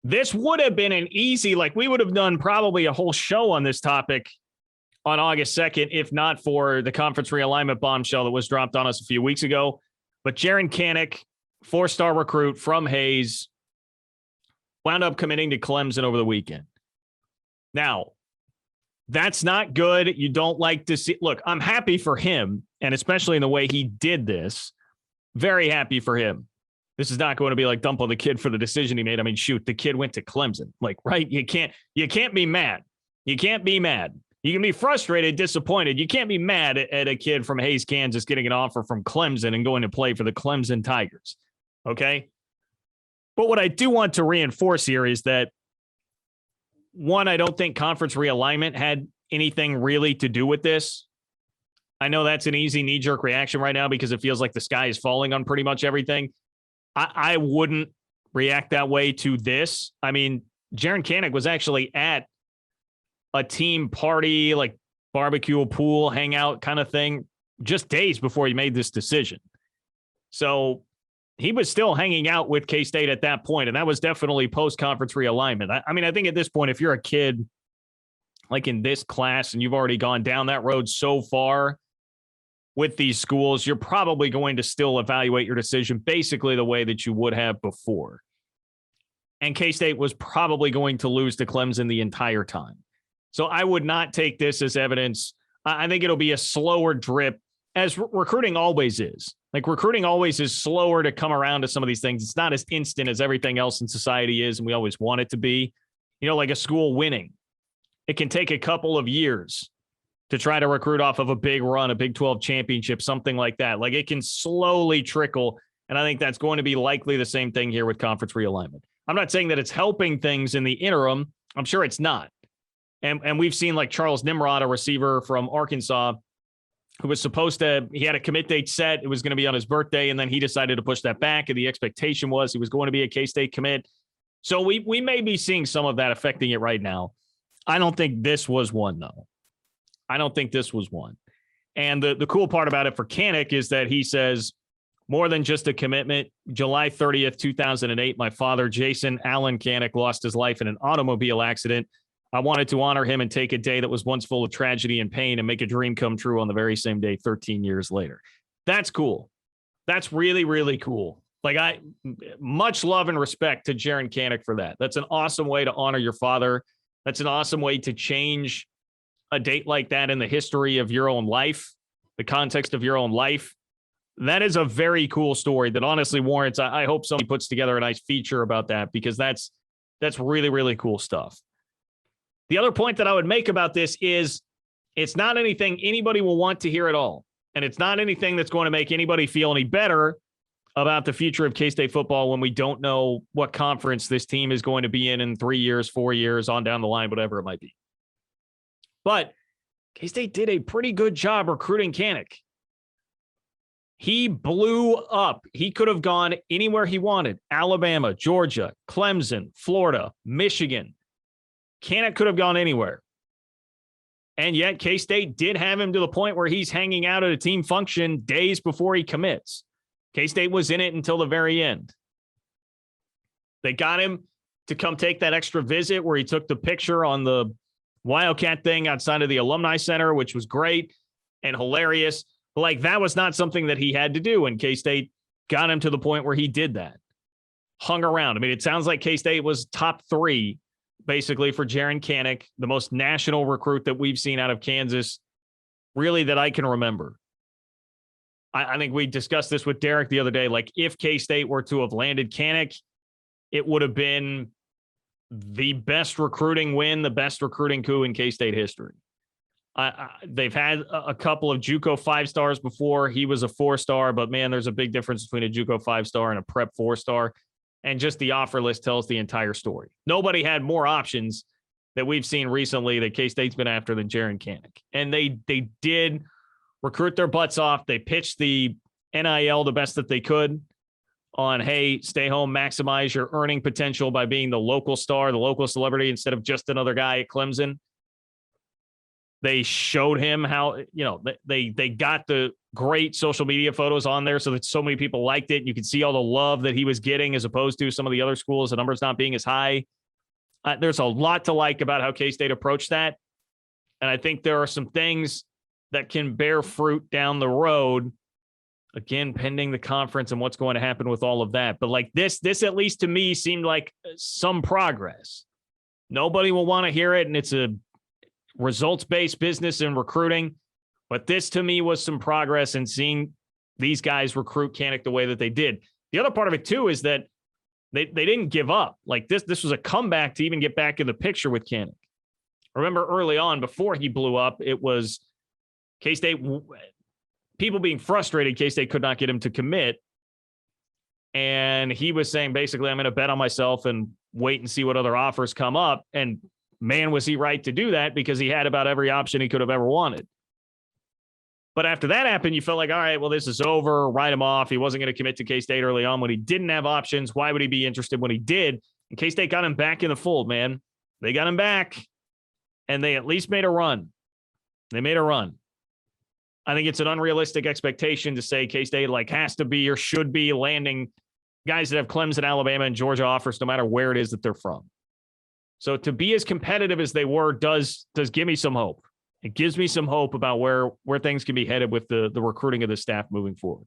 This would have been an easy, like we would have done probably a whole show on this topic on August 2nd, if not for the conference realignment bombshell that was dropped on us a few weeks ago. But Jaren Kanak, 4-star recruit from Hayes, wound up committing to Clemson over the weekend. Now, that's not good. You don't like to see. Look, I'm happy for him, and especially in the way he did this. Very happy for him. This is not going to be like dump on the kid for the decision he made. I mean, shoot, the kid went to Clemson. Like, right? You can't be mad. You can't be mad. You can be frustrated, disappointed. You can't be mad at a kid from Hayes, Kansas getting an offer from Clemson and going to play for the Clemson Tigers. Okay? But what I do want to reinforce here is that, one, I don't think conference realignment had anything really to do with this. I know that's an easy knee-jerk reaction right now because it feels like the sky is falling on pretty much everything. I wouldn't react that way to this. I mean, Jaren Kanak was actually at a team party, like barbecue, pool, hangout kind of thing, just days before he made this decision. So he was still hanging out with K-State at that point, and that was definitely post-conference realignment. I mean, I think at this point, if you're a kid like in this class and you've already gone down that road so far with these schools, you're probably going to still evaluate your decision basically the way that you would have before. And K-State was probably going to lose to Clemson the entire time. So I would not take this as evidence. I think it'll be a slower drip, as recruiting always is. Like, recruiting always is slower to come around to some of these things. It's not as instant as everything else in society is, and we always want it to be. You know, like a school winning. It can take a couple of years to try to recruit off of a big run, a Big 12 championship, something like that. Like, it can slowly trickle, and I think that's going to be likely the same thing here with conference realignment. I'm not saying that it's helping things in the interim. I'm sure it's not. And we've seen, like, Charles Nimrod, a receiver from Arkansas, who was supposed to, he had a commit date set. It was going to be on his birthday, and then he decided to push that back, and the expectation was he was going to be a K-State commit. So we may be seeing some of that affecting it right now. I don't think this was one, though. I don't think this was one. And the cool part about it for Kanak is that he says, more than just a commitment, July 30th, 2008, my father, Jason Allen Kanak, lost his life in an automobile accident. I wanted to honor him and take a day that was once full of tragedy and pain and make a dream come true on the very same day 13 years later. That's cool. That's really, really cool. Like, much love and respect to Jaren Kanak for that. That's an awesome way to honor your father. That's an awesome way to change a date like that in the history of your own life, the context of your own life. That is a very cool story that honestly warrants, I hope somebody puts together a nice feature about that, because that's really, really cool stuff. The other point that I would make about this is it's not anything anybody will want to hear at all. And it's not anything that's going to make anybody feel any better about the future of K-State football when we don't know what conference this team is going to be in 3 years, 4 years, on down the line, whatever it might be. But K-State did a pretty good job recruiting Kanak. He blew up. He could have gone anywhere he wanted. Alabama, Georgia, Clemson, Florida, Michigan. Kanak could have gone anywhere. And yet K-State did have him to the point where he's hanging out at a team function days before he commits. K-State was in it until the very end. They got him to come take that extra visit where he took the picture on the Wildcat thing outside of the Alumni Center, which was great and hilarious. But like, that was not something that he had to do. And K-State got him to the point where he did that. Hung around. I mean, it sounds like K-State was top 3 basically for Jaren Kanak, the most national recruit that we've seen out of Kansas, really, that I can remember. I think we discussed this with Derek the other day. Like, if K-State were to have landed Kanak, it would have been the best recruiting win, the best recruiting coup in K-State history. They've had a couple of JUCO 5-stars before. He was a 4-star, but man, there's a big difference between a JUCO 5-star and a prep 4-star. And just the offer list tells the entire story. Nobody had more options that we've seen recently that K-State's been after than Jaren Kanak. And they did recruit their butts off. They pitched the NIL the best that they could on, hey, stay home, maximize your earning potential by being the local star, the local celebrity, instead of just another guy at Clemson. They showed him how, you know, they got the great social media photos on there so that so many people liked it. You could see all the love that he was getting as opposed to some of the other schools, the numbers not being as high. There's a lot to like about how K-State approached that. And I think there are some things that can bear fruit down the road, again, pending the conference and what's going to happen with all of that. But like this at least to me seemed like some progress. Nobody will want to hear it, and it's a results-based business in recruiting. But this to me was some progress in seeing these guys recruit Kanak the way that they did. The other part of it too is that they didn't give up. Like this was a comeback to even get back in the picture with Kanak. Remember early on, before he blew up, it was K-State, people being frustrated K-State could not get him to commit. And he was saying, basically, I'm going to bet on myself and wait and see what other offers come up. And man, was he right to do that, because he had about every option he could have ever wanted. But after that happened, you felt like, all right, well, this is over. Write him off. He wasn't going to commit to K-State early on when he didn't have options. Why would he be interested when he did? And K-State got him back in the fold, man. They got him back, and they at least made a run. They made a run. I think it's an unrealistic expectation to say K-State like has to be or should be landing guys that have Clemson, Alabama, and Georgia offers no matter where it is that they're from. So to be as competitive as they were does give me some hope. It gives me some hope about where things can be headed with the recruiting of the staff moving forward.